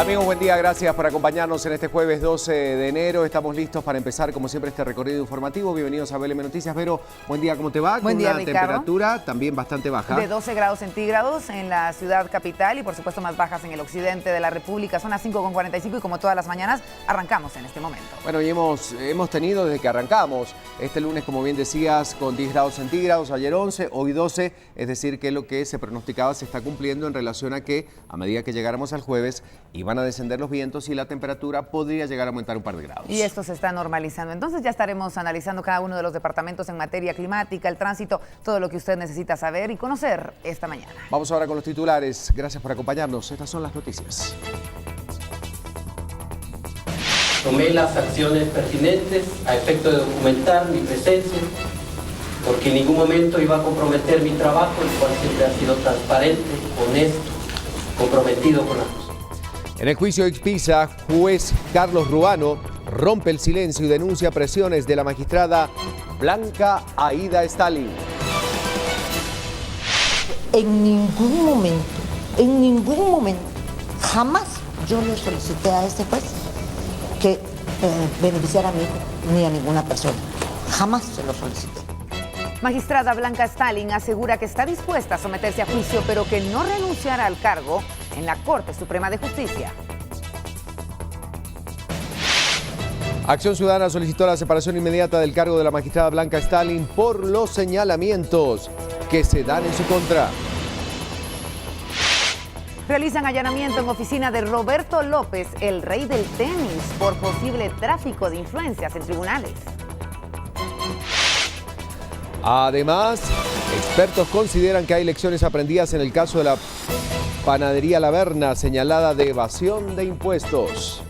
Amigos, buen día, gracias por acompañarnos en este jueves 12 de enero. Estamos listos para empezar, como siempre, este recorrido informativo. Bienvenidos a BLM Noticias. Vero, buen día, ¿cómo te va? Buen día, Con una temperatura también bastante baja. De 12 grados centígrados en la ciudad capital y, por supuesto, más bajas en el occidente de la República. Son las 5:45 y, como todas las mañanas, arrancamos en este momento. Bueno, y hemos tenido desde que arrancamos este lunes, como bien decías, con 10 grados centígrados, ayer 11, hoy 12, es decir, que lo que se pronosticaba se está cumpliendo en relación a que, a medida que llegáramos al jueves, iban a descender los vientos y la temperatura podría llegar a aumentar un par de grados. Y esto se está normalizando. Entonces ya estaremos analizando cada uno de los departamentos en materia climática, el tránsito, todo lo que usted necesita saber y conocer esta mañana. Vamos ahora con los titulares. Gracias por acompañarnos. Estas son las noticias. Tomé las acciones pertinentes a efecto de documentar mi presencia, porque en ningún momento iba a comprometer mi trabajo, el cual siempre ha sido transparente, honesto, comprometido con la justicia. En el juicio Expisa, juez Carlos Ruano rompe el silencio y denuncia presiones de la magistrada Blanca Aida Stalin. En ningún momento, jamás yo le solicité a este juez que beneficiara a mi hijo ni a ninguna persona. Jamás se lo solicité. Magistrada Blanca Stalin asegura que está dispuesta a someterse a juicio, pero que no renunciará al cargo en la Corte Suprema de Justicia. Acción Ciudadana solicitó la separación inmediata del cargo de la magistrada Blanca Stalin por los señalamientos que se dan en su contra. Realizan allanamiento en oficina de Roberto López, el rey del tenis, por posible tráfico de influencias en tribunales. Además, expertos consideran que hay lecciones aprendidas en el caso de la panadería La Verna, señalada de evasión de impuestos.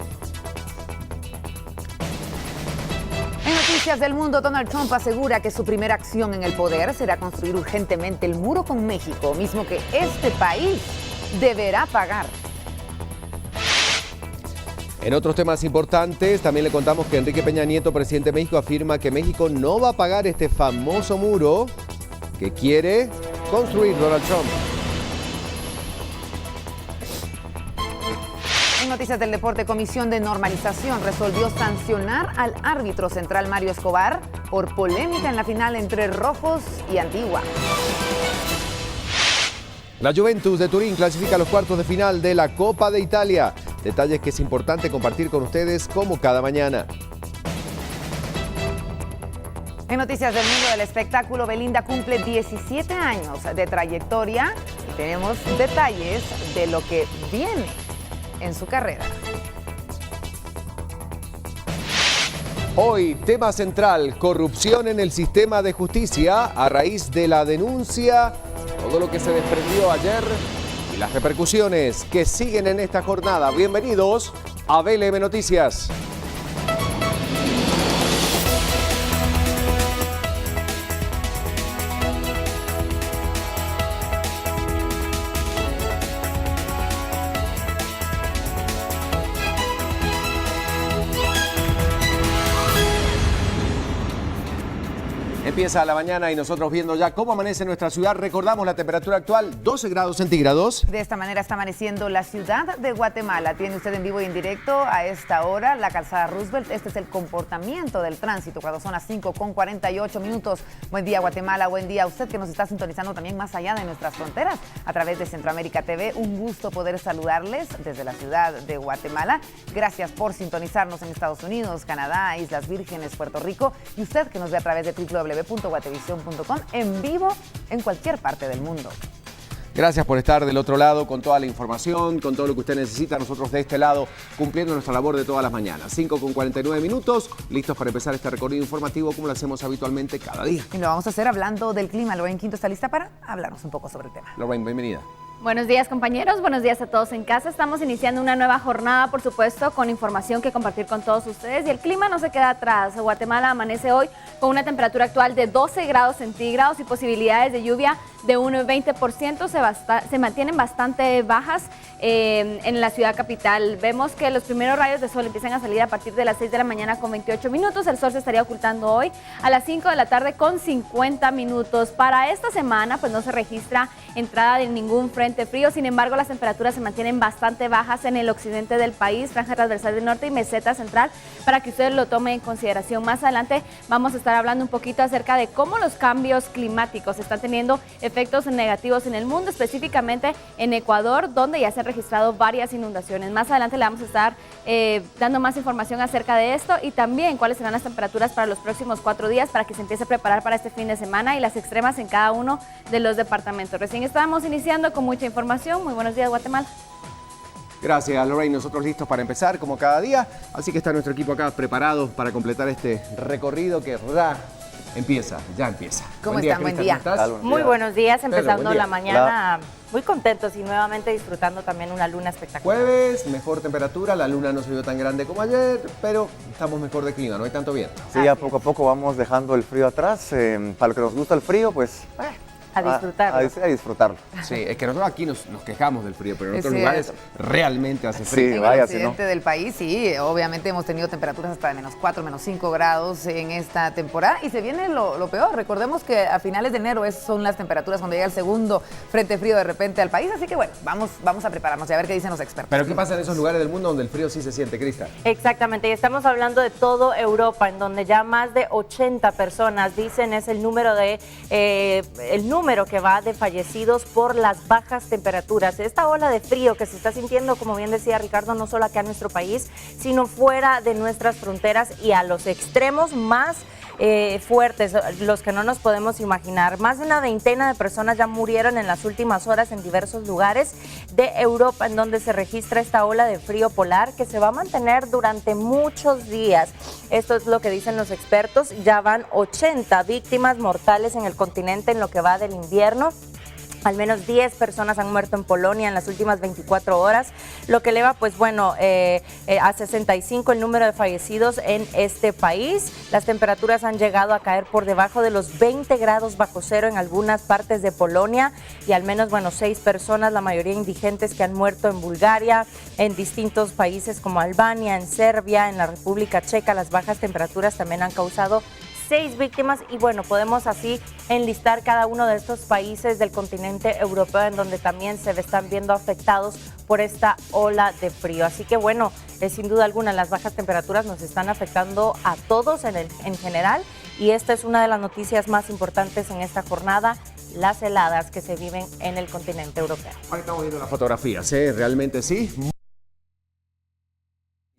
En noticias del mundo, Donald Trump asegura que su primera acción en el poder será construir urgentemente el muro con México, mismo que este país deberá pagar. En otros temas importantes, también le contamos que Enrique Peña Nieto, presidente de México, afirma que México no va a pagar este famoso muro que quiere construir Donald Trump. En noticias del deporte, Comisión de Normalización resolvió sancionar al árbitro central Mario Escobar por polémica en la final entre Rojos y Antigua. La Juventus de Turín clasifica a los cuartos de final de la Copa de Italia. Detalles que es importante compartir con ustedes como cada mañana. En noticias del mundo del espectáculo, Belinda cumple 17 años de trayectoria y tenemos detalles de lo que viene en su carrera. Hoy, tema central, corrupción en el sistema de justicia a raíz de la denuncia, todo lo que se desprendió ayer y las repercusiones que siguen en esta jornada. Bienvenidos a BLM Noticias. Empieza la mañana y nosotros viendo ya cómo amanece nuestra ciudad. Recordamos la temperatura actual, 12 grados centígrados. De esta manera está amaneciendo la ciudad de Guatemala. Tiene usted en vivo y en directo a esta hora la calzada Roosevelt. Este es el comportamiento del tránsito cuando son las 5:48. Buen día, Guatemala. Buen día a usted que nos está sintonizando también más allá de nuestras fronteras a través de Centroamérica TV. Un gusto poder saludarles desde la ciudad de Guatemala. Gracias por sintonizarnos en Estados Unidos, Canadá, Islas Vírgenes, Puerto Rico y usted que nos ve a través de www.guatevisión.com en vivo en cualquier parte del mundo. Gracias por estar del otro lado con toda la información, con todo lo que usted necesita. Nosotros de este lado cumpliendo nuestra labor de todas las mañanas. 5:49, listos para empezar este recorrido informativo como lo hacemos habitualmente cada día. Y lo vamos a hacer hablando del clima. Lorraine Quinto está lista para hablarnos un poco sobre el tema. Lorraine, bienvenida. Buenos días, compañeros, buenos días a todos en casa. Estamos iniciando una nueva jornada, por supuesto, con información que compartir con todos ustedes. Y el clima no se queda atrás. Guatemala amanece hoy con una temperatura actual de 12 grados centígrados y posibilidades de lluvia de un 20%, se mantienen bastante bajas en la ciudad capital. Vemos que los primeros rayos de sol empiezan a salir a partir de las 6 de la mañana con 28 minutos. El sol se estaría ocultando hoy a las 5 de la tarde con 50 minutos. Para esta semana pues no se registra entrada de ningún frente frío, sin embargo las temperaturas se mantienen bastante bajas en el occidente del país, franja transversal del norte y meseta central, para que ustedes lo tomen en consideración. Más adelante vamos a estar hablando un poquito acerca de cómo los cambios climáticos están teniendo efectos negativos en el mundo, específicamente en Ecuador, donde ya se han registrado varias inundaciones. Más adelante le vamos a estar dando más información acerca de esto y también cuáles serán las temperaturas para los próximos 4 días para que se empiece a preparar para este fin de semana y las extremas en cada uno de los departamentos. Recién estábamos iniciando con mucha información. Muy buenos días, Guatemala. Gracias, Lorraine. Nosotros listos para empezar, como cada día. Así que está nuestro equipo acá preparado para completar este recorrido que ya empieza. ¿Cómo están? Buen día. ¿Cómo estás? Muy buenos días, Pedro, empezando buen día. la mañana muy contentos y nuevamente disfrutando también una luna espectacular. Jueves, mejor temperatura, la luna no se vio tan grande como ayer, pero estamos mejor de clima, no hay tanto viento. Sí, ya poco a poco vamos dejando el frío atrás. Para lo que nos gusta el frío, pues A disfrutarlo. A disfrutarlo. Sí, es que nosotros aquí nos quejamos del frío, pero en Es otros cierto. lugares realmente hace Sí, frío. En el vaya, occidente del país, sí, obviamente hemos tenido temperaturas hasta de -4, -5 grados en esta temporada y se viene lo peor. Recordemos que a finales de enero son las temperaturas cuando llega el segundo frente frío de repente al país, así que bueno, vamos a prepararnos y a ver qué dicen los expertos. Pero ¿qué pasa en esos lugares del mundo donde el frío sí se siente, Crista? Exactamente, y estamos hablando de toda Europa, en donde ya más de 80 personas, dicen, es el número que va de fallecidos por las bajas temperaturas. Esta ola de frío que se está sintiendo, como bien decía Ricardo, no solo acá en nuestro país, sino fuera de nuestras fronteras y a los extremos más fuertes, los que no nos podemos imaginar. Más de una veintena de personas ya murieron en las últimas horas en diversos lugares de Europa en donde se registra esta ola de frío polar que se va a mantener durante muchos días. Esto es lo que dicen los expertos. Ya van 80 víctimas mortales en el continente en lo que va del invierno. Al menos 10 personas han muerto en Polonia en las últimas 24 horas, lo que eleva, pues bueno, a 65 el número de fallecidos en este país. Las temperaturas han llegado a caer por debajo de los 20 grados bajo cero en algunas partes de Polonia y al menos, bueno, 6 personas, la mayoría indigentes, que han muerto en Bulgaria, en distintos países como Albania, en Serbia, en la República Checa. Las bajas temperaturas también han causado 6 víctimas y bueno, podemos así enlistar cada uno de estos países del continente europeo en donde también se están viendo afectados por esta ola de frío. Así que bueno, sin duda alguna las bajas temperaturas nos están afectando a todos en general y esta es una de las noticias más importantes en esta jornada, las heladas que se viven en el continente europeo. Ahí estamos viendo las fotografías, realmente sí.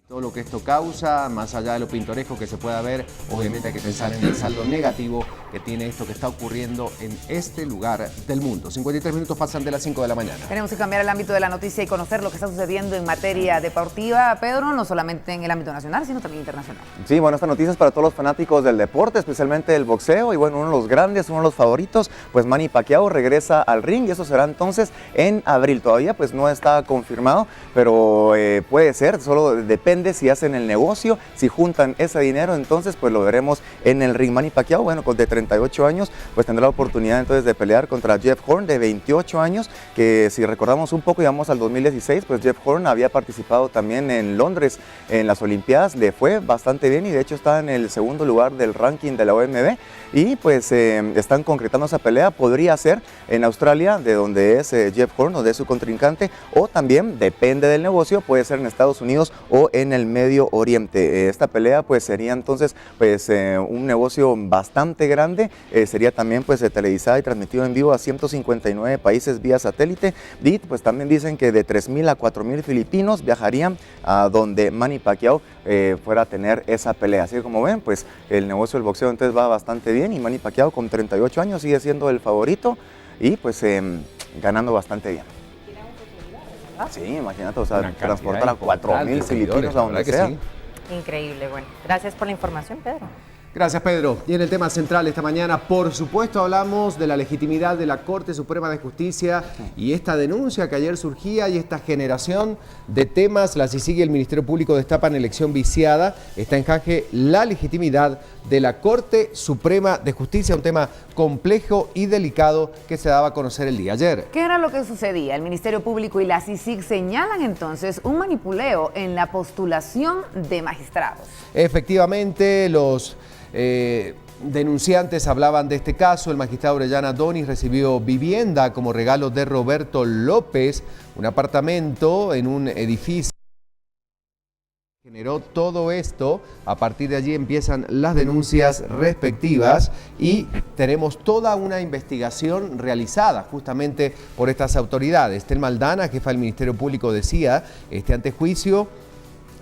Todo lo que esto causa, más allá de lo pintoresco que se pueda ver, obviamente hay que pensar en el saldo negativo que tiene esto que está ocurriendo en este lugar del mundo. 53 minutos pasan de las 5 de la mañana. Tenemos que cambiar el ámbito de la noticia y conocer lo que está sucediendo en materia deportiva, Pedro, no solamente en el ámbito nacional, sino también internacional. Sí, bueno, esta noticia es para todos los fanáticos del deporte, especialmente del boxeo. Y bueno, uno de los grandes, uno de los favoritos, pues Manny Pacquiao regresa al ring y eso será entonces en abril. Todavía pues no está confirmado, pero puede ser, solo depende si hacen el negocio, si juntan ese dinero, entonces pues lo veremos en el ring. Manny Pacquiao, bueno, de 38 años, pues tendrá la oportunidad entonces de pelear contra Jeff Horn de 28 años, que si recordamos un poco, íbamos al 2016, pues Jeff Horn había participado también en Londres en las Olimpiadas, le fue bastante bien y de hecho está en el segundo lugar del ranking de la OMB y pues están concretando esa pelea. Podría ser en Australia, de donde es Jeff Horn, donde es su contrincante, o también, depende del negocio, puede ser en Estados Unidos o en el Medio Oriente. Esta pelea pues sería entonces pues un negocio bastante grande, sería también pues televisada y transmitido en vivo a 159 países vía satélite y pues también dicen que de 3,000 a 4,000 filipinos viajarían a donde Manny Pacquiao fuera a tener esa pelea. Así que como ven, pues el negocio del boxeo entonces va bastante bien y Manny Pacquiao con 38 años sigue siendo el favorito y pues ganando bastante bien. Sí, imagínate, o sea, transportar a 4,000 filipinos a donde sea. Increíble, bueno. Gracias por la información, Pedro. Gracias, Pedro. Y en el tema central esta mañana, por supuesto, hablamos de la legitimidad de la Corte Suprema de Justicia y esta denuncia que ayer surgía y esta generación de temas. La CICIG y el Ministerio Público destapan elección viciada. Está en jaque la legitimidad de la Corte Suprema de Justicia, un tema complejo y delicado que se daba a conocer el día ayer. ¿Qué era lo que sucedía? El Ministerio Público y la CICIG señalan entonces un manipuleo en la postulación de magistrados. Efectivamente, los denunciantes hablaban de este caso. El magistrado Orellana Donis recibió vivienda como regalo de Roberto López, un apartamento en un edificio. Generó todo esto, a partir de allí empiezan las denuncias respectivas y tenemos toda una investigación realizada justamente por estas autoridades. Telma Aldana, jefa del Ministerio Público, decía, este antejuicio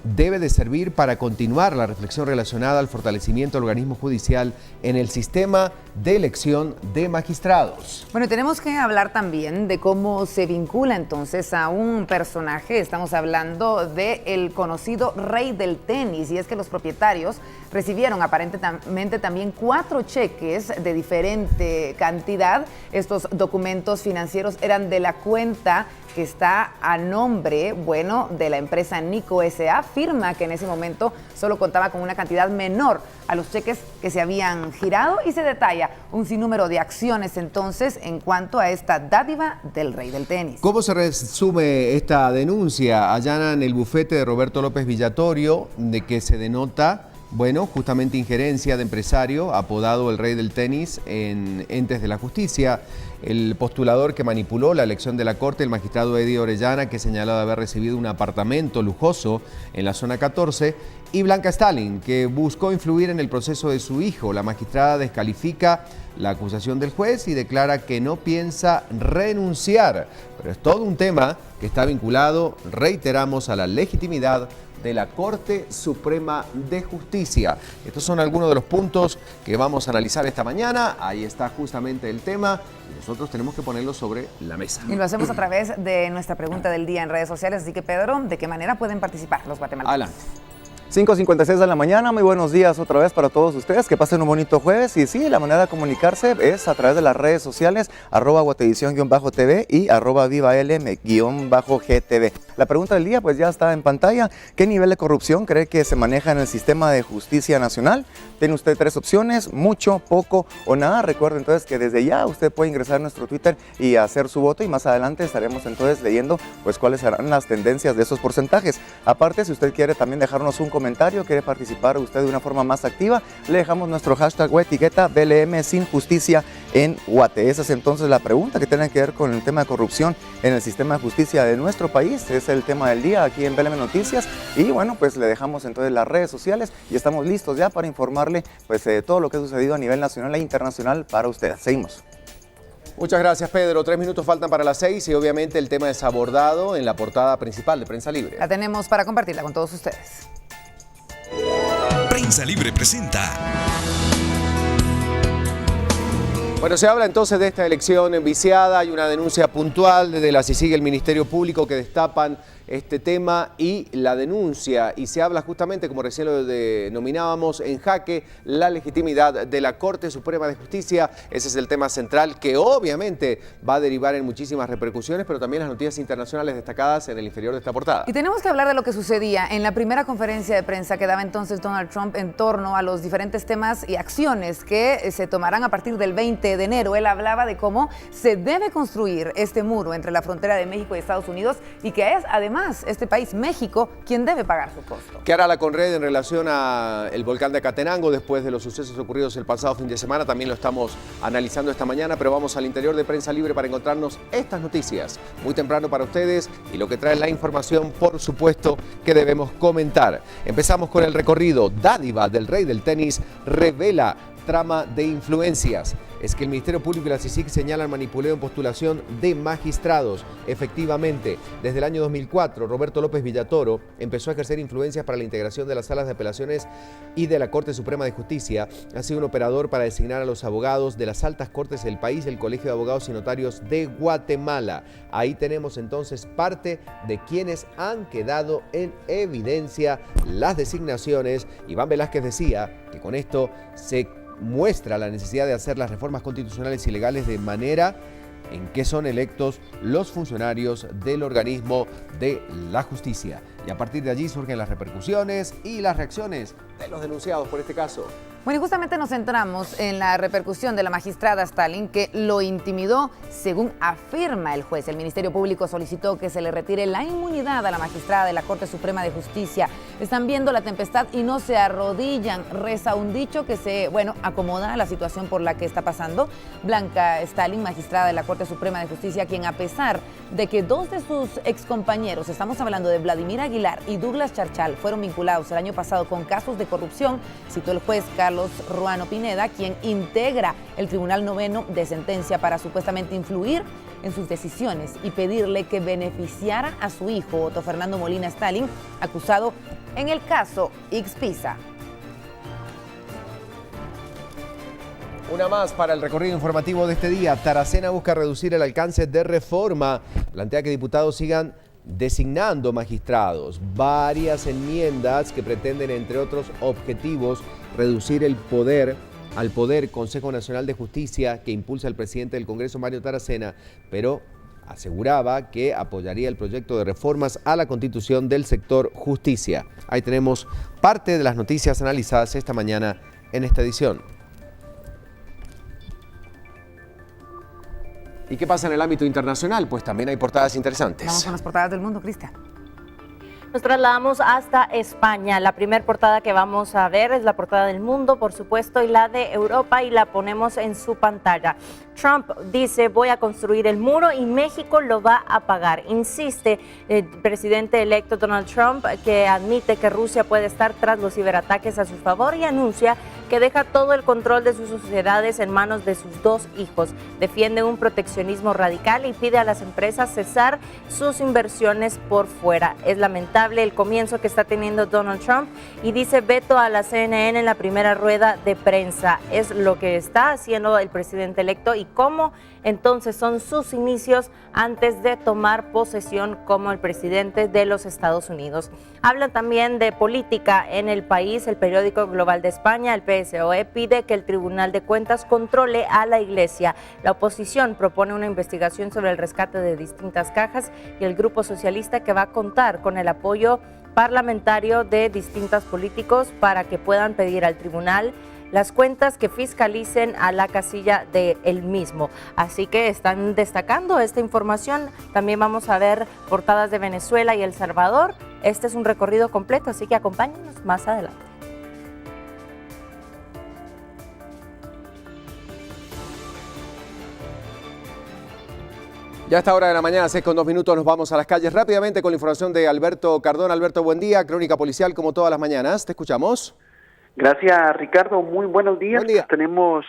debe de servir para continuar la reflexión relacionada al fortalecimiento del organismo judicial en el sistema de elección de magistrados. Bueno, y tenemos que hablar también de cómo se vincula entonces a un personaje. Estamos hablando del conocido rey del tenis, y es que los propietarios recibieron aparentemente también 4 cheques de diferente cantidad. Estos documentos financieros eran de la cuenta que está a nombre, bueno, de la empresa Nico S.A., firma que en ese momento solo contaba con una cantidad menor a los cheques que se habían girado, y se detalla un sinnúmero de acciones entonces en cuanto a esta dádiva del rey del tenis. ¿Cómo se resume esta denuncia? Allanan el bufete de Roberto López Villatorio, de que se denota, bueno, justamente injerencia de empresario apodado el rey del tenis en entes de la justicia. El postulador que manipuló la elección de la Corte, el magistrado Eddie Orellana, que señaló de haber recibido un apartamento lujoso en la zona 14, y Blanca Stalin, que buscó influir en el proceso de su hijo. La magistrada descalifica la acusación del juez y declara que no piensa renunciar. Pero es todo un tema que está vinculado, reiteramos, a la legitimidad de la Corte Suprema de Justicia. Estos son algunos de los puntos que vamos a analizar esta mañana. Ahí está justamente el tema y nosotros tenemos que ponerlo sobre la mesa. Y lo hacemos a través de nuestra pregunta del día en redes sociales. Así que, Pedro, ¿de qué manera pueden participar los guatemaltecos? Adelante. 5:56 de la mañana, muy buenos días otra vez para todos ustedes, que pasen un bonito jueves. Y sí, la manera de comunicarse es a través de las redes sociales, @guatevisión_tv y @vivalm_gtv. La pregunta del día pues ya está en pantalla. ¿Qué nivel de corrupción cree que se maneja en el sistema de justicia nacional? Tiene usted 3 opciones, mucho, poco o nada. Recuerde entonces que desde ya usted puede ingresar a nuestro Twitter y hacer su voto, y más adelante estaremos entonces leyendo pues cuáles serán las tendencias de esos porcentajes. Aparte, si usted quiere también dejarnos un comentario, quiere participar usted de una forma más activa, le dejamos nuestro hashtag o etiqueta BLM sin justicia en Guate. Esa es entonces la pregunta que tiene que ver con el tema de corrupción en el sistema de justicia de nuestro país. Es el tema del día aquí en BLM Noticias, y bueno, pues le dejamos entonces las redes sociales y estamos listos ya para informarle pues todo lo que ha sucedido a nivel nacional e internacional para usted. Seguimos. Muchas gracias, Pedro. 3 minutos faltan para las 6 y obviamente el tema es abordado en la portada principal de Prensa Libre. La tenemos para compartirla con todos ustedes. Prensa Libre presenta. Bueno, se habla entonces de esta elección viciada. Hay una denuncia puntual desde la CICIG y el Ministerio Público que destapan este tema y la denuncia, y se habla justamente, como recién lo denominábamos, en jaque la legitimidad de la Corte Suprema de Justicia. Ese es el tema central que obviamente va a derivar en muchísimas repercusiones, pero también las noticias internacionales destacadas en el inferior de esta portada. Y tenemos que hablar de lo que sucedía en la primera conferencia de prensa que daba entonces Donald Trump en torno a los diferentes temas y acciones que se tomarán a partir del 20 de enero. Él hablaba de cómo se debe construir este muro entre la frontera de México y Estados Unidos, y que es además este país, México, quien debe pagar su costo. ¿Qué hará la Conred en relación al volcán de Acatenango después de los sucesos ocurridos el pasado fin de semana? También lo estamos analizando esta mañana, pero vamos al interior de Prensa Libre para encontrarnos estas noticias muy temprano para ustedes, y lo que trae la información, por supuesto, que debemos comentar. Empezamos con el recorrido. Dádiva del rey del tenis revela trama de influencias. Es que el Ministerio Público y la CICIG señalan manipuleo en postulación de magistrados. Efectivamente, desde el año 2004, Roberto López Villatoro empezó a ejercer influencias para la integración de las salas de apelaciones y de la Corte Suprema de Justicia. Ha sido un operador para designar a los abogados de las altas cortes del país, el Colegio de Abogados y Notarios de Guatemala. Ahí tenemos entonces parte de quienes han quedado en evidencia las designaciones. Iván Velázquez decía que con esto se muestra la necesidad de hacer las reformas constitucionales y legales de manera en que son electos los funcionarios del organismo de la justicia. Y a partir de allí surgen las repercusiones y las reacciones de los denunciados por este caso. Bueno, y justamente nos centramos en la repercusión de la magistrada Stalin, que lo intimidó, según afirma el juez. El Ministerio Público solicitó que se le retire la inmunidad a la magistrada de la Corte Suprema de Justicia. Están viendo la tempestad y no se arrodillan, reza un dicho que se, acomoda a la situación por la que está pasando. Blanca Stalin, magistrada de la Corte Suprema de Justicia, quien a pesar de que dos de sus excompañeros, estamos hablando de Vladimir Aguilar y Douglas Charchal, fueron vinculados el año pasado con casos de corrupción, citó el juez Carlos Ruano Pineda, quien integra el Tribunal Noveno de Sentencia para supuestamente influir en sus decisiones y pedirle que beneficiara a su hijo, Otto Fernando Molina Stalin, acusado en el caso Ixpisa. Una más para el recorrido informativo de este día. Taracena busca reducir el alcance de reforma. Plantea que diputados sigan designando magistrados. Varias enmiendas que pretenden, entre otros objetivos, reducir el poder al Poder Consejo Nacional de Justicia que impulsa el presidente del Congreso, Mario Taracena, pero aseguraba que apoyaría el proyecto de reformas a la Constitución del sector justicia. Ahí tenemos parte de las noticias analizadas esta mañana en esta edición. ¿Y qué pasa en el ámbito internacional? Pues también hay portadas interesantes. Vamos con las portadas del mundo, Cristian. Nos trasladamos hasta España. La primera portada que vamos a ver es la portada del mundo, por supuesto, y la de Europa, y la ponemos en su pantalla. Trump dice: voy a construir el muro y México lo va a pagar. Insiste el presidente electo Donald Trump, que admite que Rusia puede estar tras los ciberataques a su favor, y anuncia que deja todo el control de sus sociedades en manos de sus dos hijos. Defiende un proteccionismo radical y pide a las empresas cesar sus inversiones por fuera. Es lamentable el comienzo que está teniendo Donald Trump, y dice veto a la CNN en la primera rueda de prensa. Es lo que está haciendo el presidente electo, y cómo entonces son sus inicios antes de tomar posesión como el presidente de los Estados Unidos. Habla también de política en el país. El periódico Global de España, el PSOE, pide que el Tribunal de Cuentas controle a la Iglesia. La oposición propone una investigación sobre el rescate de distintas cajas, y el Grupo Socialista, que va a contar con el apoyo parlamentario de distintos políticos para que puedan pedir al tribunal las cuentas que fiscalicen a la casilla de él mismo. Así que están destacando esta información. También vamos a ver portadas de Venezuela y El Salvador. Este es un recorrido completo, así que acompáñenos más adelante. Ya a esta hora de la mañana, 6:02, nos vamos a las calles rápidamente con la información de Alberto Cardona. Alberto, buen día. Crónica policial como todas las mañanas. Te escuchamos. Gracias, Ricardo. Muy buenos días. Buen día. Tenemos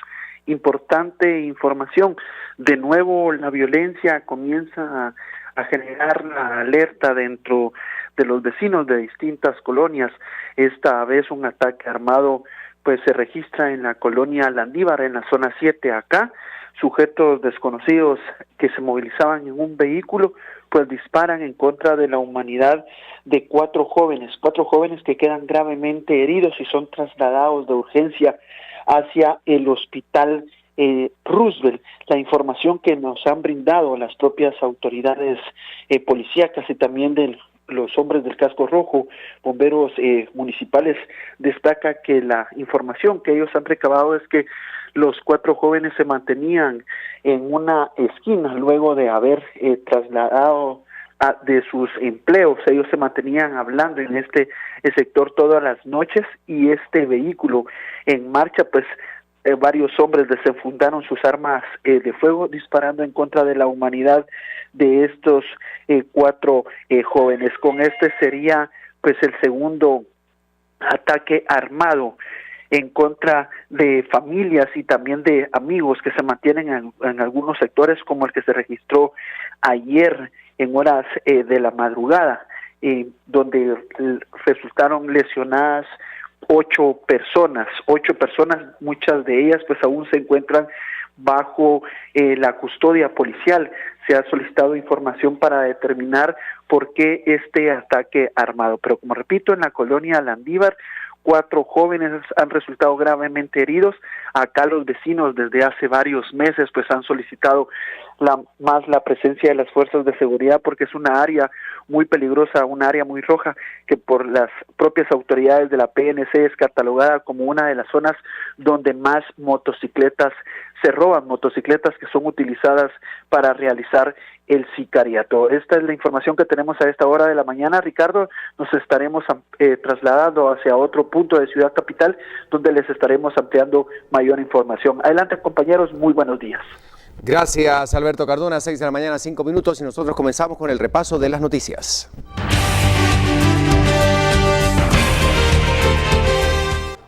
importante información. De nuevo, la violencia comienza a generar la alerta dentro de los vecinos de distintas colonias. Esta vez un ataque armado pues se registra en la colonia Landívar, en la zona 7 acá. Sujetos desconocidos que se movilizaban en un vehículo pues disparan en contra de la humanidad de cuatro jóvenes que quedan gravemente heridos y son trasladados de urgencia hacia el hospital Roosevelt. La información que nos han brindado las propias autoridades policíacas y también de los hombres del casco rojo, bomberos municipales, destaca que la información que ellos han recabado es que los cuatro jóvenes se mantenían en una esquina luego de haber trasladado de sus empleos. Ellos se mantenían hablando en este sector todas las noches, y este vehículo en marcha, pues varios hombres desenfundaron sus armas de fuego, disparando en contra de la humanidad de estos cuatro jóvenes. Con este sería pues el segundo ataque armado en contra de familias y también de amigos que se mantienen en algunos sectores, como el que se registró ayer en horas de la madrugada, donde resultaron lesionadas 8 personas, muchas de ellas pues aún se encuentran bajo la custodia policial. Se ha solicitado información para determinar por qué este ataque armado. Pero como repito, en la colonia Landívar, 4 jóvenes han resultado gravemente heridos. Acá los vecinos desde hace varios meses pues han solicitado más la presencia de las fuerzas de seguridad, porque es una área muy peligrosa, una área muy roja, que por las propias autoridades de la PNC es catalogada como una de las zonas donde más motocicletas se roban, motocicletas que son utilizadas para realizar el sicariato. Esta es la información que tenemos a esta hora de la mañana. Ricardo, nos estaremos trasladando hacia otro punto de Ciudad Capital, donde les estaremos ampliando mayor información. Adelante, compañeros, muy buenos días. Gracias, Alberto Cardona, 6 de la mañana, 5 minutos, y nosotros comenzamos con el repaso de las noticias.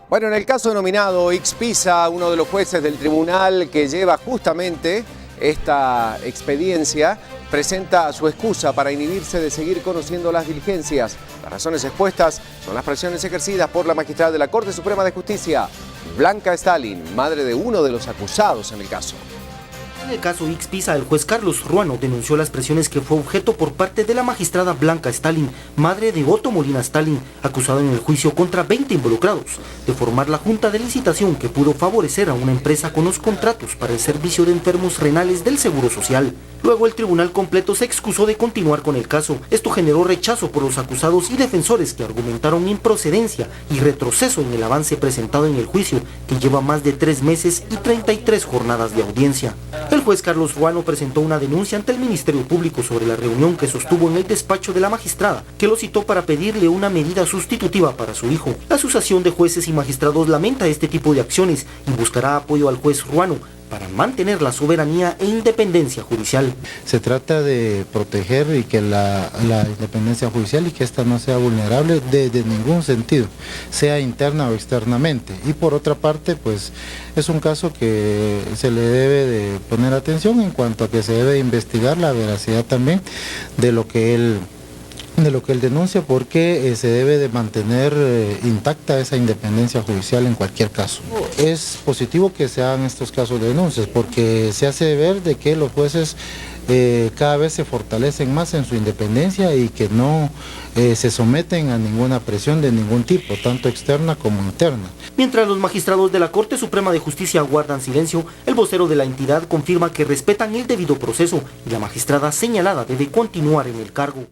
Bueno, en el caso denominado Ixpisa, uno de los jueces del tribunal que lleva justamente esta expediencia presenta su excusa para inhibirse de seguir conociendo las diligencias. Las razones expuestas son las presiones ejercidas por la magistrada de la Corte Suprema de Justicia, Blanca Stalin, madre de uno de los acusados en el caso. En el caso Ixpisa, el juez Carlos Ruano denunció las presiones que fue objeto por parte de la magistrada Blanca Stalin, madre de Otto Molina Stalin, acusado en el juicio contra 20 involucrados, de formar la junta de licitación que pudo favorecer a una empresa con los contratos para el servicio de enfermos renales del Seguro Social. Luego el tribunal completo se excusó de continuar con el caso. Esto generó rechazo por los acusados y defensores, que argumentaron improcedencia y retroceso en el avance presentado en el juicio, que lleva más de 3 meses y 33 jornadas de audiencia. El juez Carlos Ruano presentó una denuncia ante el Ministerio Público sobre la reunión que sostuvo en el despacho de la magistrada, que lo citó para pedirle una medida sustitutiva para su hijo. La Asociación de Jueces y Magistrados lamenta este tipo de acciones y buscará apoyo al juez Ruano para mantener la soberanía e independencia judicial. Se trata de proteger y que la independencia judicial y que esta no sea vulnerable desde ningún sentido, sea interna o externamente. Y por otra parte, pues es un caso que se le debe de poner atención en cuanto a que se debe investigar la veracidad también de lo que él denuncia, porque se debe de mantener intacta esa independencia judicial en cualquier caso. Es positivo que se hagan estos casos de denuncias, porque se hace ver de que los jueces cada vez se fortalecen más en su independencia y que no se someten a ninguna presión de ningún tipo, tanto externa como interna. Mientras los magistrados de la Corte Suprema de Justicia guardan silencio, el vocero de la entidad confirma que respetan el debido proceso y la magistrada señalada debe continuar en el cargo.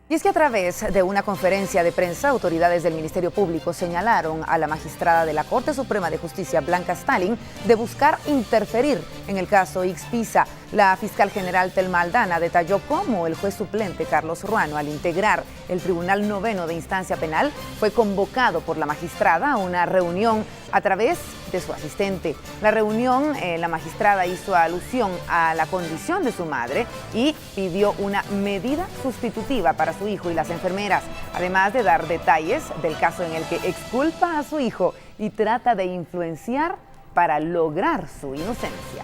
Y es que a través de una conferencia de prensa, autoridades del Ministerio Público señalaron a la magistrada de la Corte Suprema de Justicia, Blanca Stalin, de buscar interferir en el caso Ixpisa. La fiscal general Telma Aldana detalló cómo el juez suplente Carlos Ruano, al integrar el Tribunal Noveno de Instancia Penal, fue convocado por la magistrada a una reunión a través de su asistente. La reunión, la magistrada hizo alusión a la condición de su madre y pidió una medida sustitutiva para su hijo y las enfermeras, además de dar detalles del caso en el que exculpa a su hijo y trata de influenciar para lograr su inocencia.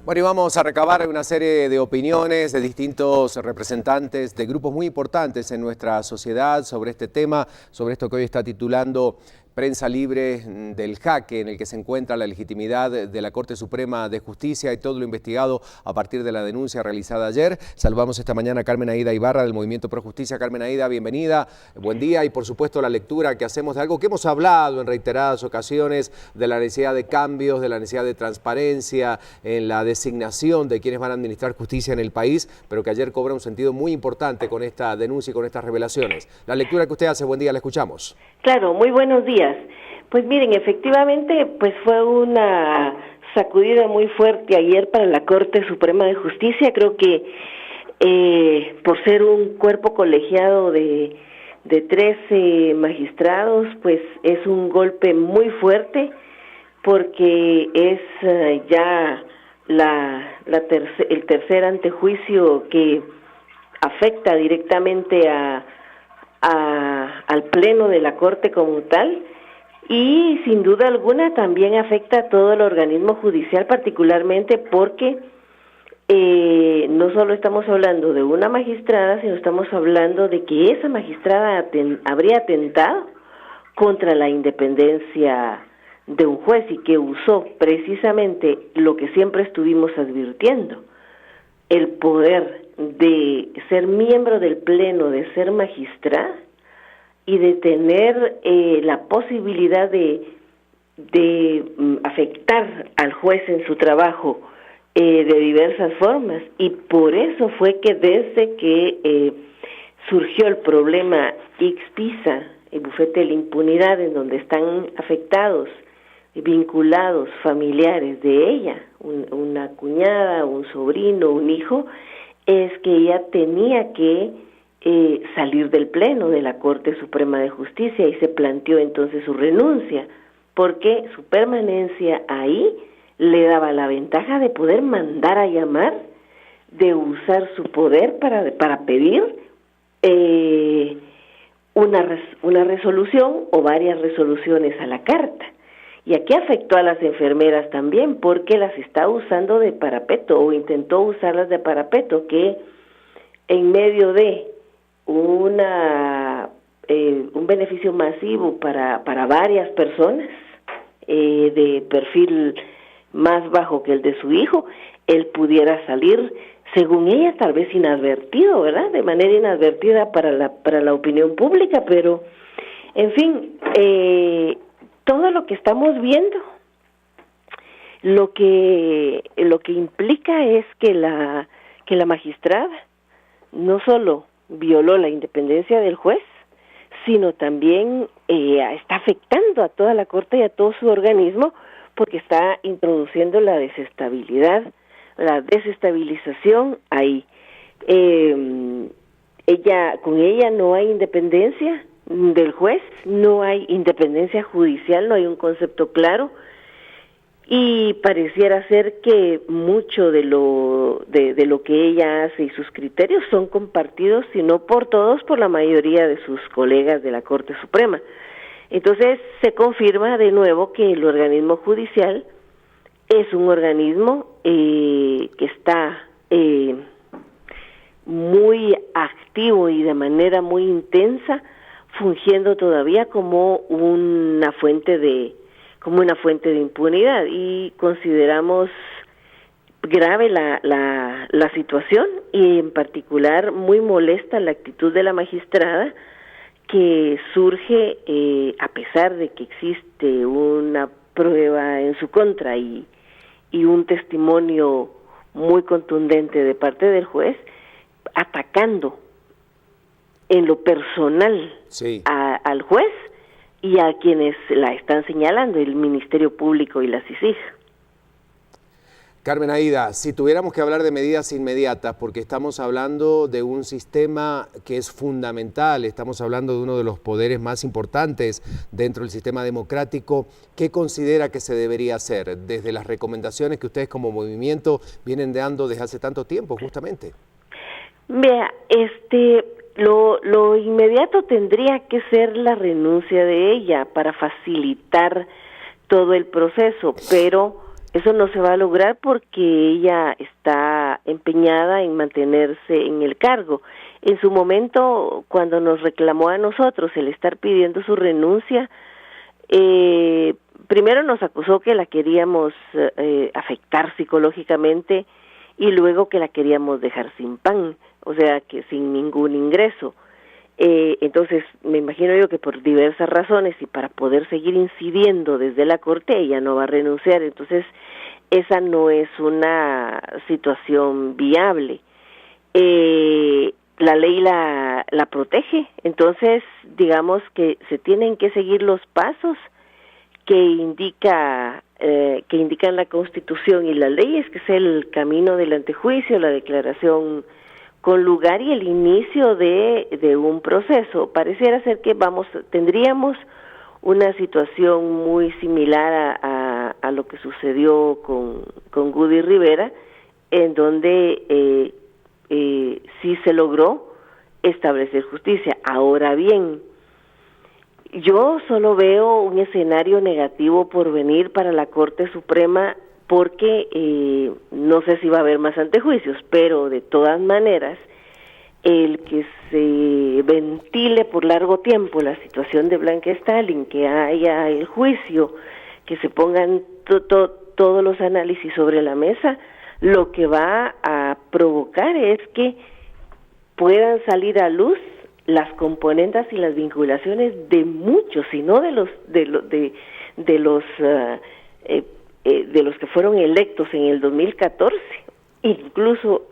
Bueno, y vamos a recabar una serie de opiniones de distintos representantes de grupos muy importantes en nuestra sociedad sobre este tema, sobre esto que hoy está titulando Prensa Libre del Jaque, en el que se encuentra la legitimidad de la Corte Suprema de Justicia y todo lo investigado a partir de la denuncia realizada ayer. Saludamos esta mañana a Carmen Aida Ibarra del Movimiento Pro Justicia. Carmen Aida, bienvenida, buen día, y por supuesto la lectura que hacemos de algo que hemos hablado en reiteradas ocasiones, de la necesidad de cambios, de la necesidad de transparencia en la designación de quienes van a administrar justicia en el país, pero que ayer cobra un sentido muy importante con esta denuncia y con estas revelaciones. La lectura que usted hace, buen día, la escuchamos. Claro, muy buenos días. Pues miren, efectivamente, pues fue una sacudida muy fuerte ayer para la Corte Suprema de Justicia. Creo que por ser un cuerpo colegiado de 13 magistrados, pues es un golpe muy fuerte, porque es ya el tercer antejuicio que afecta directamente al pleno de la Corte como tal, y sin duda alguna también afecta a todo el organismo judicial, particularmente porque no solo estamos hablando de una magistrada, sino estamos hablando de que esa magistrada habría atentado contra la independencia de un juez y que usó precisamente lo que siempre estuvimos advirtiendo, el poder de ser miembro del pleno, de ser magistrada y de tener la posibilidad de afectar al juez en su trabajo de diversas formas. Y por eso fue que desde que surgió el problema Ixpisa, el bufete de la impunidad, en donde están afectados y vinculados familiares de ella, una cuñada, un sobrino, un hijo, es que ella tenía que salir del pleno de la Corte Suprema de Justicia, y se planteó entonces su renuncia, porque su permanencia ahí le daba la ventaja de poder mandar a llamar, de usar su poder para pedir una resolución o varias resoluciones a la carta. Y aquí afectó a las enfermeras también, porque las está usando de parapeto, o intentó usarlas de parapeto, que en medio de un beneficio masivo para varias personas, de perfil más bajo que el de su hijo, él pudiera salir, según ella, tal vez inadvertido, ¿verdad? De manera inadvertida para la opinión pública, pero, en fin, todo lo que estamos viendo, lo que implica es que la magistrada no solo violó la independencia del juez, sino también está afectando a toda la Corte y a todo su organismo, porque está introduciendo la desestabilización ahí. Con ella no hay independencia del juez, no hay independencia judicial, no hay un concepto claro, y pareciera ser que mucho de lo que ella hace y sus criterios son compartidos, si no por todos, por la mayoría de sus colegas de la Corte Suprema. Entonces se confirma de nuevo que el organismo judicial es un organismo que está muy activo y de manera muy intensa, fungiendo todavía como una fuente de impunidad, y consideramos grave la situación, y en particular muy molesta la actitud de la magistrada, que surge a pesar de que existe una prueba en su contra y un testimonio muy contundente de parte del juez, atacando en lo personal al juez y a quienes la están señalando, el Ministerio Público y la CICIG. Carmen Aida, si tuviéramos que hablar de medidas inmediatas, porque estamos hablando de un sistema que es fundamental, estamos hablando de uno de los poderes más importantes dentro del sistema democrático, ¿qué considera que se debería hacer desde las recomendaciones que ustedes como movimiento vienen dando desde hace tanto tiempo, justamente? Vea, lo inmediato tendría que ser la renuncia de ella para facilitar todo el proceso, pero eso no se va a lograr porque ella está empeñada en mantenerse en el cargo. En su momento, cuando nos reclamó a nosotros el estar pidiendo su renuncia, primero nos acusó que la queríamos afectar psicológicamente, y luego que la queríamos dejar sin pan, o sea, que sin ningún ingreso. Entonces, me imagino yo que por diversas razones y para poder seguir incidiendo desde la Corte, ella no va a renunciar. Entonces, esa no es una situación viable. La ley la protege, entonces, digamos que se tienen que seguir los pasos que indican la Constitución y las leyes, que es el camino del antejuicio, la declaración con lugar y el inicio de un proceso. Pareciera ser que tendríamos una situación muy similar a lo que sucedió con Gudy Rivera, en donde sí se logró establecer justicia. Ahora bien, yo solo veo un escenario negativo por venir para la Corte Suprema porque no sé si va a haber más antejuicios, pero de todas maneras, el que se ventile por largo tiempo la situación de Blanca Stalin, que haya el juicio, que se pongan todos los análisis sobre la mesa, lo que va a provocar es que puedan salir a luz las componendas y las vinculaciones de muchos, y no de los que fueron electos en el 2014, incluso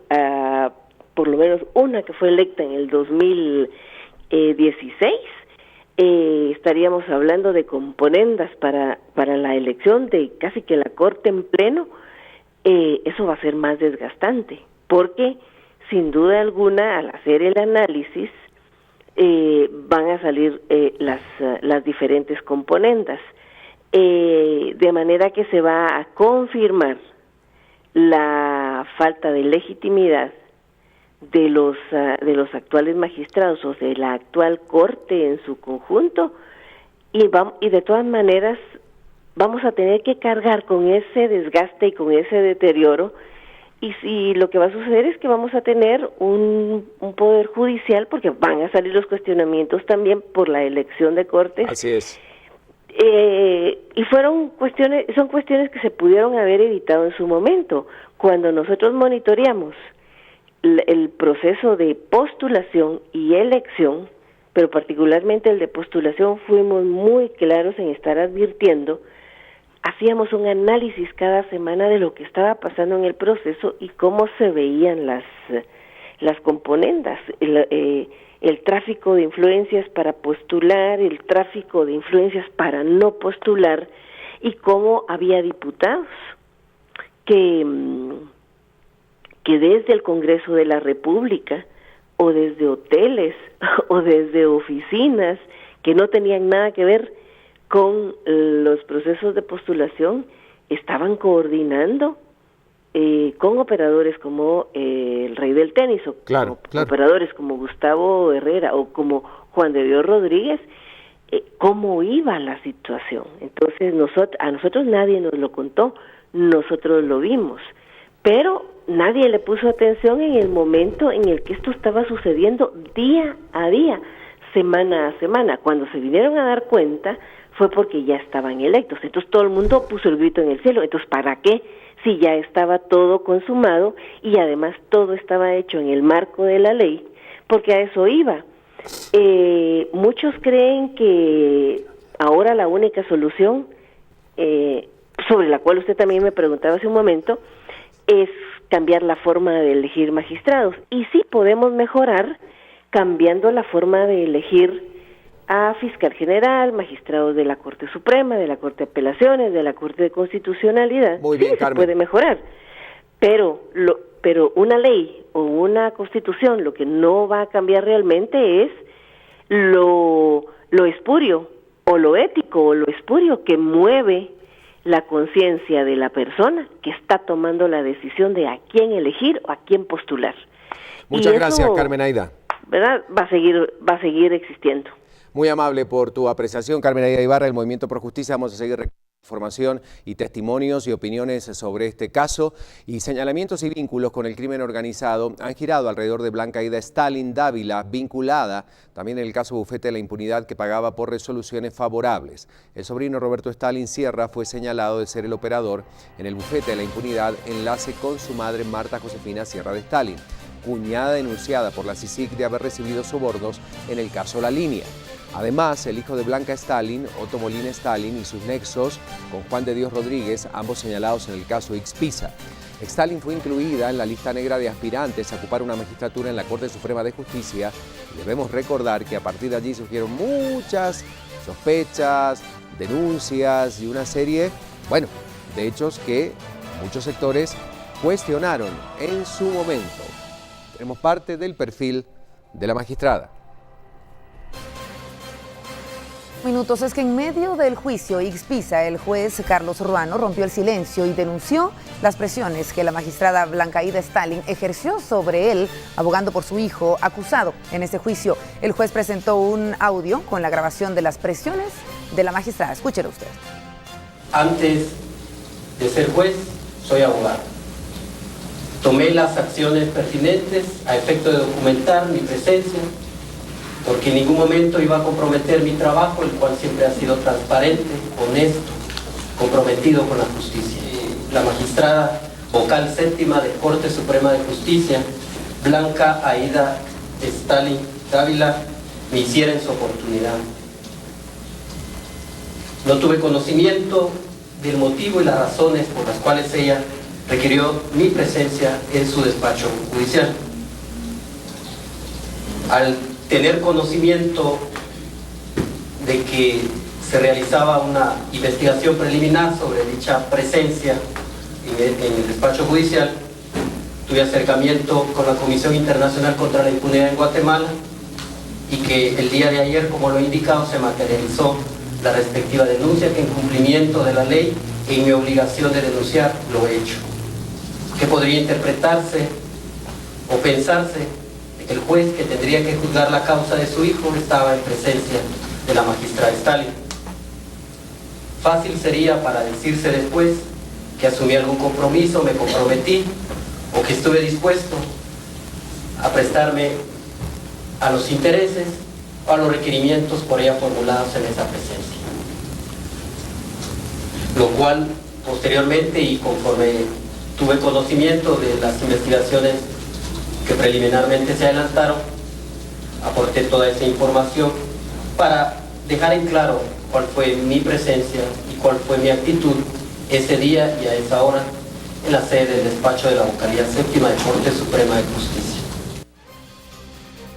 por lo menos una que fue electa en el 2016. Estaríamos hablando de componendas para la elección de casi que la Corte en pleno. Eso va a ser más desgastante, porque sin duda alguna, al hacer el análisis, van a salir las diferentes componendas, de manera que se va a confirmar la falta de legitimidad de los actuales magistrados o de la actual Corte en su conjunto, y de todas maneras vamos a tener que cargar con ese desgaste y con ese deterioro. Y si lo que va a suceder es que vamos a tener un poder judicial, porque van a salir los cuestionamientos también por la elección de cortes. Así es. Y son cuestiones que se pudieron haber evitado en su momento. Cuando nosotros monitoreamos el proceso de postulación y elección, pero particularmente el de postulación, fuimos muy claros en estar advirtiendo. Hacíamos un análisis cada semana de lo que estaba pasando en el proceso y cómo se veían las componendas, el tráfico de influencias para postular, el tráfico de influencias para no postular, y cómo había diputados que desde el Congreso de la República, o desde hoteles, o desde oficinas, que no tenían nada que ver con los procesos de postulación, estaban coordinando con operadores como el Rey del Tenis, o operadores como Gustavo Herrera o como Juan de Dios Rodríguez, cómo iba la situación. Entonces a nosotros nadie nos lo contó, nosotros lo vimos, pero nadie le puso atención en el momento en el que esto estaba sucediendo día a día, semana a semana. Cuando se vinieron a dar cuenta fue porque ya estaban electos. Entonces todo el mundo puso el grito en el cielo. Entonces, ¿para qué? Si ya estaba todo consumado y además todo estaba hecho en el marco de la ley, porque a eso iba. Muchos creen que ahora la única solución, sobre la cual usted también me preguntaba hace un momento, es cambiar la forma de elegir magistrados. Y sí podemos mejorar cambiando la forma de elegir a fiscal general, magistrados de la Corte Suprema, de la Corte de Apelaciones, de la Corte de Constitucionalidad. Muy bien, sí, Carmen. Se puede mejorar, pero una ley o una constitución lo que no va a cambiar realmente es lo espurio o lo ético o lo espurio que mueve la conciencia de la persona que está tomando la decisión de a quién elegir o a quién postular. Muchas gracias, Carmen Aida. ¿Verdad? Va a seguir existiendo. Muy amable por tu apreciación, Carmen Aida Ibarra, del Movimiento Pro Justicia. Vamos a seguir información y testimonios y opiniones sobre este caso, y señalamientos y vínculos con el crimen organizado han girado alrededor de Blanca Aida Stalin Dávila, vinculada también en el caso Bufete de la Impunidad, que pagaba por resoluciones favorables. El sobrino Roberto Stalin Sierra fue señalado de ser el operador en el Bufete de la Impunidad, enlace con su madre Marta Josefina Sierra de Stalin, cuñada denunciada por la CICIG de haber recibido sobornos en el caso La Línea. Además, el hijo de Blanca Stalin, Otto Molina Stalin, y sus nexos con Juan de Dios Rodríguez, ambos señalados en el caso Ixpisa. Stalin fue incluida en la lista negra de aspirantes a ocupar una magistratura en la Corte Suprema de Justicia, y debemos recordar que a partir de allí surgieron muchas sospechas, denuncias y una serie, de hechos que muchos sectores cuestionaron en su momento. Tenemos parte del perfil de la magistrada. Minutos. Es que en medio del juicio Ixpisa, el juez Carlos Ruano rompió el silencio y denunció las presiones que la magistrada Blanca Aida Stalin ejerció sobre él, abogando por su hijo acusado. En este juicio, el juez presentó un audio con la grabación de las presiones de la magistrada. Escúchelo usted. Antes de ser juez, soy abogado. Tomé las acciones pertinentes a efecto de documentar mi presencia, porque en ningún momento iba a comprometer mi trabajo, el cual siempre ha sido transparente, honesto, comprometido con la justicia. La magistrada vocal séptima de Corte Suprema de Justicia, Blanca Aida Stalin Dávila, me hiciera en su oportunidad. No tuve conocimiento del motivo y las razones por las cuales ella requirió mi presencia en su despacho judicial. Al tener conocimiento de que se realizaba una investigación preliminar sobre dicha presencia en el despacho judicial, tuve acercamiento con la Comisión Internacional contra la Impunidad en Guatemala y que el día de ayer, como lo he indicado, se materializó la respectiva denuncia, que en cumplimiento de la ley y en mi obligación de denunciar lo he hecho. Que podría interpretarse o pensarse el juez que tendría que juzgar la causa de su hijo estaba en presencia de la magistrada Stalin. Fácil sería para decirse después que asumí algún compromiso, me comprometí o que estuve dispuesto a prestarme a los intereses o a los requerimientos por ella formulados en esa presencia. Lo cual posteriormente y conforme tuve conocimiento de las investigaciones que preliminarmente se adelantaron, aporté toda esa información para dejar en claro cuál fue mi presencia y cuál fue mi actitud ese día y a esa hora en la sede del despacho de la vocalía séptima de Corte Suprema de Justicia.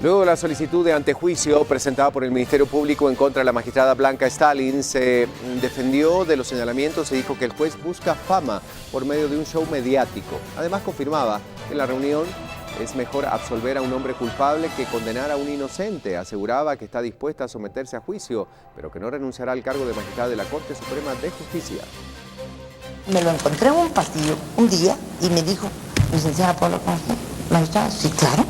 Luego de la solicitud de antejuicio presentada por el Ministerio Público en contra de la magistrada Blanca Stalin, se defendió de los señalamientos y dijo que el juez busca fama por medio de un show mediático. Además, confirmaba que en la reunión es mejor absolver a un hombre culpable que condenar a un inocente. Aseguraba que está dispuesta a someterse a juicio, pero que no renunciará al cargo de magistrada de la Corte Suprema de Justicia. Me lo encontré en un pasillo un día y me dijo, licenciada Paula, magistrada, sí, claro.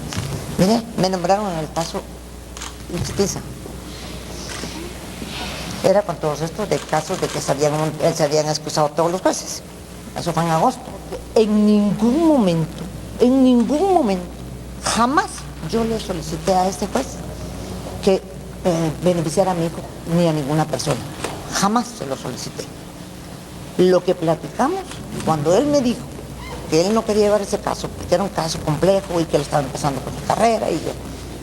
Mire, me nombraron en el caso Ixpisa. Era con todos estos de casos de que se habían excusado todos los jueces. Eso fue en agosto. En ningún momento, jamás yo le solicité a este juez que beneficiara a mi hijo ni a ninguna persona. Jamás se lo solicité. Lo que platicamos, cuando él me dijo que él no quería llevar ese caso, porque era un caso complejo y que él estaba empezando con su carrera, y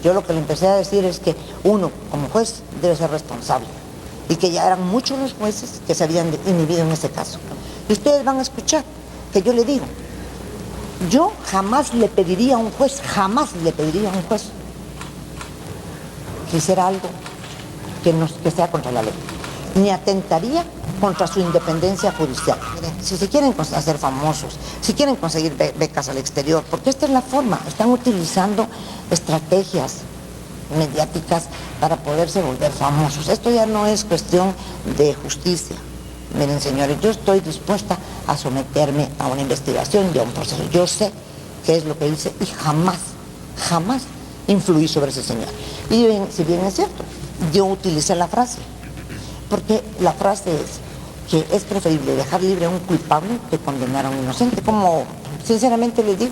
yo lo que le empecé a decir es que uno, como juez, debe ser responsable, y que ya eran muchos los jueces que se habían inhibido en ese caso. Y ustedes van a escuchar que yo le digo, yo jamás le pediría a un juez, que hiciera algo que sea contra la ley, ni atentaría contra su independencia judicial. Miren, si se quieren hacer famosos, si quieren conseguir becas al exterior, porque esta es la forma, están utilizando estrategias mediáticas para poderse volver famosos. Esto ya no es cuestión de justicia. Miren, señores, yo estoy dispuesta a someterme a una investigación y a un proceso. Yo sé qué es lo que hice y jamás influí sobre ese señor. Y bien, si bien es cierto, yo utilicé la frase, porque la frase es que es preferible dejar libre a un culpable que condenar a un inocente. Como sinceramente les digo,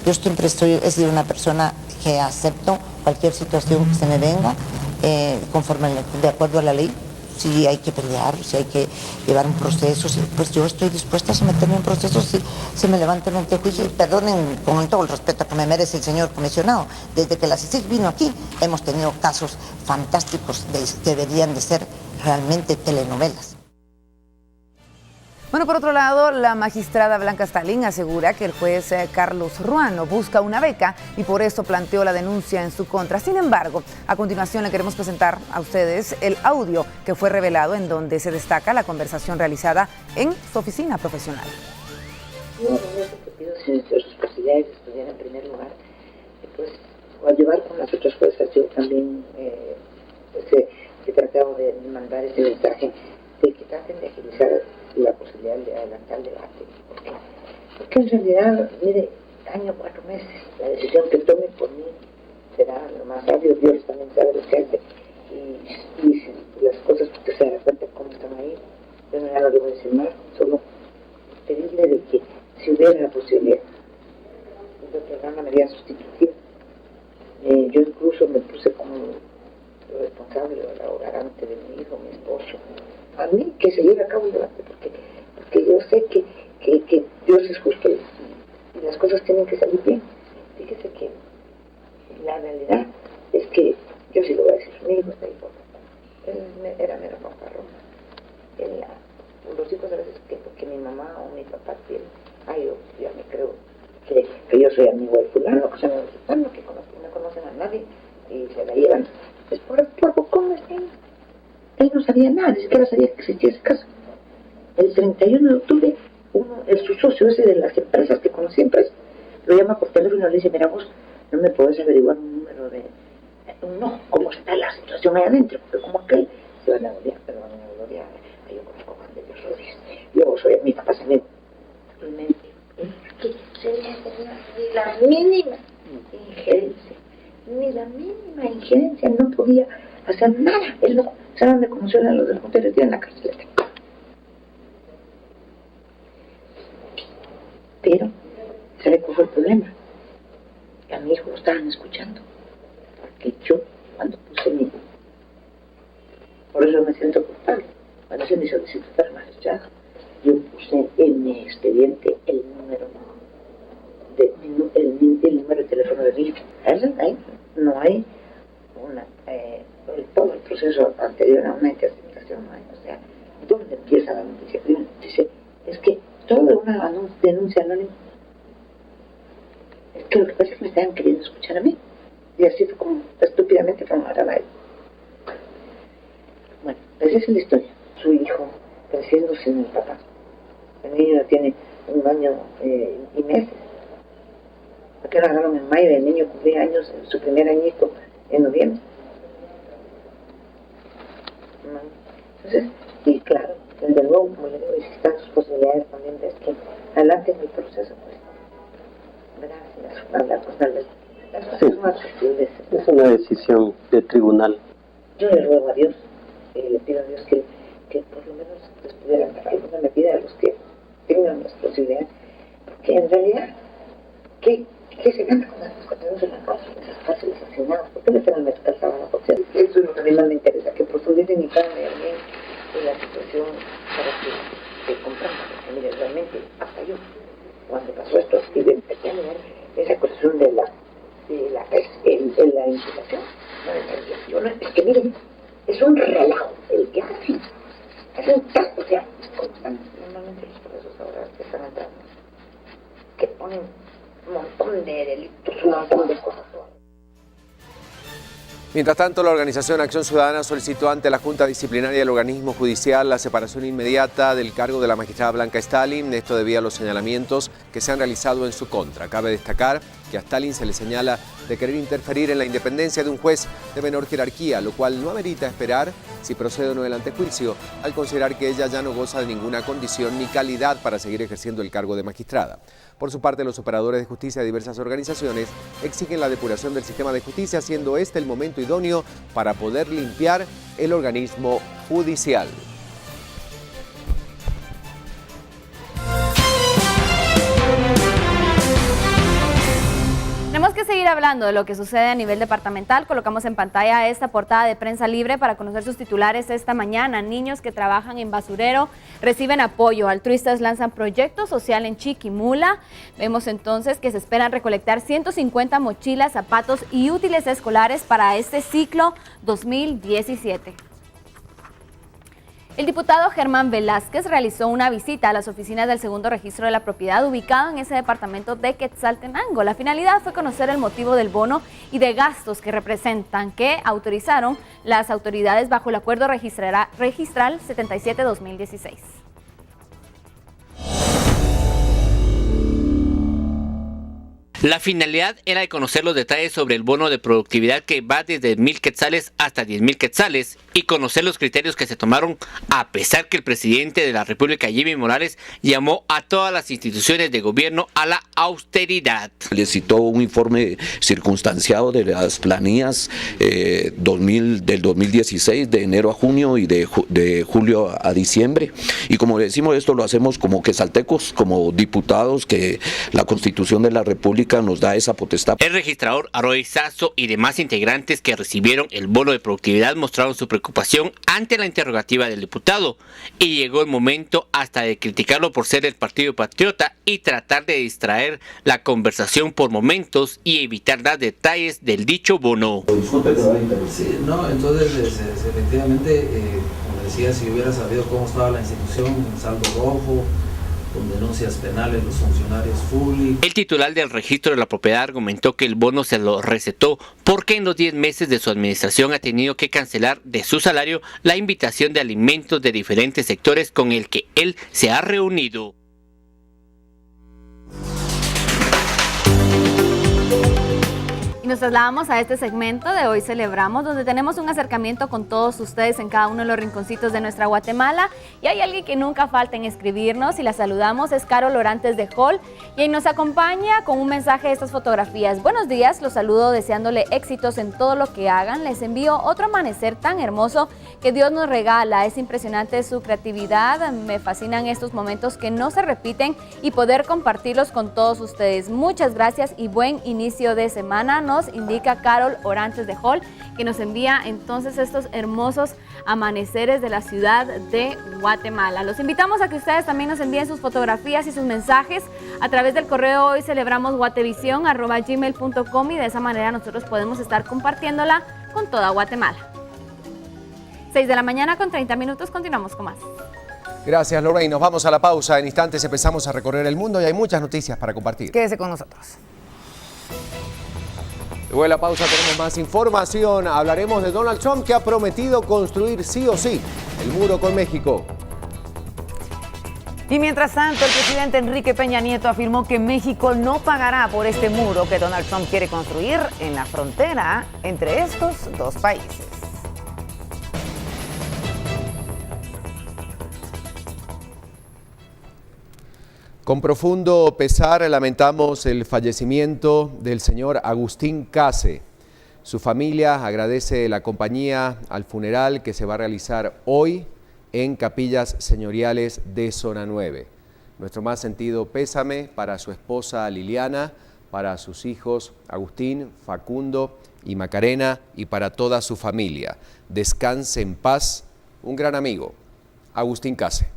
yo siempre he sido una persona que acepto cualquier situación que se me venga de acuerdo a la ley. Si hay que pelear, si hay que llevar un proceso, pues yo estoy dispuesta a someterme a un proceso si se me levanta el antejuicio. Perdonen con todo el respeto que me merece el señor comisionado. Desde que la CICIG vino aquí, hemos tenido casos fantásticos que deberían de ser realmente telenovelas. Bueno, por otro lado, la magistrada Blanca Stalin asegura que el juez Carlos Ruano busca una beca y por eso planteó la denuncia en su contra. Sin embargo, a continuación le queremos presentar a ustedes el audio que fue revelado en donde se destaca la conversación realizada en su oficina profesional. Yo lo único que pido es nuestras posibilidades de estudiar en primer lugar, pues, o al llevar con las otras juezas, yo también he tratado de mandar ese mensaje de que traten de agilizar la posibilidad de adelantar el debate. ¿Por qué? Porque en realidad, mire, año 4 meses, la decisión que tome por mí será lo más sabio. Dios también sabe lo que hace. Y si las cosas, usted se da cuenta cómo están ahí, yo ya no le voy a decir más, solo pedirle de que si hubiera la posibilidad de otorgar una medida sustitutiva. Yo incluso me puse como responsable o garante de mi hijo, mi esposo, a mí que se lleve a cabo el debate, porque yo sé que Dios es justo y las cosas tienen que salir bien. Fíjese que la realidad es que yo sí lo voy a decir, mi hijo está ahí él era mero fanfarrón. Los hijos a veces que mi mamá o mi papá tienen, yo ya me creo que yo soy amigo de fulano, que soy amigo de fulano, que no conocen a nadie y se la llevan. Es por bocón, él no sabía nada, ni siquiera sabía que existía ese caso. El 31 de octubre, su socio ese de las empresas que conocí empresas, lo llama por teléfono y le dice, mira vos, no me podés averiguar un número de... No, cómo está la situación ahí adentro, porque como aquel se van a gloriar, pero van a gloriar. Yo conozco a Juan de Dios Rodríguez, yo soy mi papá también. Que se le tenía ni la mínima injerencia, no podía hacer nada. Él no, ¿saben dónde conocieron a los del Junta Directiva? En la cárcel. Pero, ¿sabe cuál fue el problema? Que a mi hijo lo estaban escuchando. Porque yo, cuando puse por eso me siento culpable, cuando hice mi solicitud para magistrado, yo puse en mi expediente el número de teléfono de mi hijo. Ahí no hay todo el proceso anterior a una interceptación, no hay. O sea, ¿dónde empieza la noticia? Primero dice, es que todo de una denuncia anónima. Es que lo que pasa es que me estaban queriendo escuchar a mí. Y así fue como estúpidamente formaron a él. Bueno, esa es la historia. Su hijo creciendo sin el papá. El niño ya tiene 1 año y meses. Porque lo agarraron en mayo, el niño cumplía años, su primer añito en noviembre. Entonces, y claro, desde luego, como le digo, existen sus posibilidades también de que adelante en el proceso, pues, hablar con tal vez. Sí, es una decisión del tribunal. Yo le ruego a Dios, le pido a Dios que por lo menos les pudiera dar alguna medida a los que tengan las posibilidades, porque en realidad, ¿qué se gana con las cuestiones en la cárcel, esas cárceles asignadas? ¿Por qué le tengan que calzar a la cárcel? Eso es lo que a mí más me interesa, que profundicen y cada vez bien en la situación para que se comprenda, porque mire, realmente, hasta yo, cuando pasó esto, y empecé a mirar esa cuestión de la imputación, es que miren, es un relajo el que hacen, es un caso, o sea, normalmente los procesos ahora que están entrando, que ponen un montón de delitos, un montón de cosas. Mientras tanto, la organización Acción Ciudadana solicitó ante la Junta Disciplinaria del Organismo Judicial la separación inmediata del cargo de la magistrada Blanca Stalin, esto debido a los señalamientos que se han realizado en su contra. Cabe destacar que a Stalin se le señala de querer interferir en la independencia de un juez de menor jerarquía, lo cual no amerita esperar si procede o no el antejuicio, al considerar que ella ya no goza de ninguna condición ni calidad para seguir ejerciendo el cargo de magistrada. Por su parte, los operadores de justicia de diversas organizaciones exigen la depuración del sistema de justicia, siendo este el momento idóneo para poder limpiar el organismo judicial. Tenemos que seguir hablando de lo que sucede a nivel departamental. Colocamos en pantalla esta portada de Prensa Libre para conocer sus titulares esta mañana. Niños que trabajan en basurero reciben apoyo. Altruistas lanzan proyecto social en Chiquimula. Vemos entonces que se esperan recolectar 150 mochilas, zapatos y útiles escolares para este ciclo 2017. El diputado Germán Velázquez realizó una visita a las oficinas del segundo registro de la propiedad ubicado en ese departamento de Quetzaltenango. La finalidad fue conocer el motivo del bono y de gastos que representan, que autorizaron las autoridades bajo el acuerdo registral 77-2016. La finalidad era de conocer los detalles sobre el bono de productividad que va desde 1,000 quetzales hasta 10,000 quetzales y conocer los criterios que se tomaron, a pesar que el presidente de la República, Jimmy Morales, llamó a todas las instituciones de gobierno a la austeridad. Le citó un informe circunstanciado de las planillas del 2016, de enero a junio y de julio a diciembre. Y como decimos, esto lo hacemos como quesaltecos, como diputados, que la Constitución de la República nos da esa potestad. El registrador Aroy Sasso y demás integrantes que recibieron el bono de productividad mostraron su preocupación ante la interrogativa del diputado, y llegó el momento hasta de criticarlo por ser del Partido Patriota y tratar de distraer la conversación por momentos y evitar dar detalles del dicho bono. Sí, no, entonces efectivamente, como decía, si hubiera sabido cómo estaba la institución, en saldo rojo, con denuncias penales, los funcionarios fully. El titular del registro de la propiedad argumentó que el bono se lo recetó porque en los 10 meses de su administración ha tenido que cancelar de su salario la invitación de alimentos de diferentes sectores con el que él se ha reunido. Y nos trasladamos a este segmento de Hoy Celebramos, donde tenemos un acercamiento con todos ustedes en cada uno de los rinconcitos de nuestra Guatemala. Y hay alguien que nunca falta en escribirnos y la saludamos, es Carol Orantes de Hall, y nos acompaña con un mensaje de estas fotografías. Buenos días, los saludo deseándole éxitos en todo lo que hagan. Les envío otro amanecer tan hermoso que Dios nos regala. Es impresionante su creatividad, me fascinan estos momentos que no se repiten y poder compartirlos con todos ustedes. Muchas gracias y buen inicio de semana. Nos indica Carol Orantes de Hall, que nos envía entonces estos hermosos amaneceres de la ciudad de Guatemala. Los invitamos a que ustedes también nos envíen sus fotografías y sus mensajes a través del correo hoycelebramos@gmail.com, y de esa manera nosotros podemos estar compartiéndola con toda Guatemala. 6 de la mañana con 30 minutos, continuamos con más. Gracias, Lorraine. Nos vamos a la pausa. En instantes empezamos a recorrer el mundo y hay muchas noticias para compartir. Quédese con nosotros. Luego de la pausa tenemos más información. Hablaremos de Donald Trump, que ha prometido construir sí o sí el muro con México. Y mientras tanto, el presidente Enrique Peña Nieto afirmó que México no pagará por este muro que Donald Trump quiere construir en la frontera entre estos dos países. Con profundo pesar lamentamos el fallecimiento del señor Agustín Case. Su familia agradece la compañía al funeral que se va a realizar hoy en Capillas Señoriales de Zona 9. Nuestro más sentido pésame para su esposa Liliana, para sus hijos Agustín, Facundo y Macarena, y para toda su familia. Descanse en paz, un gran amigo, Agustín Case.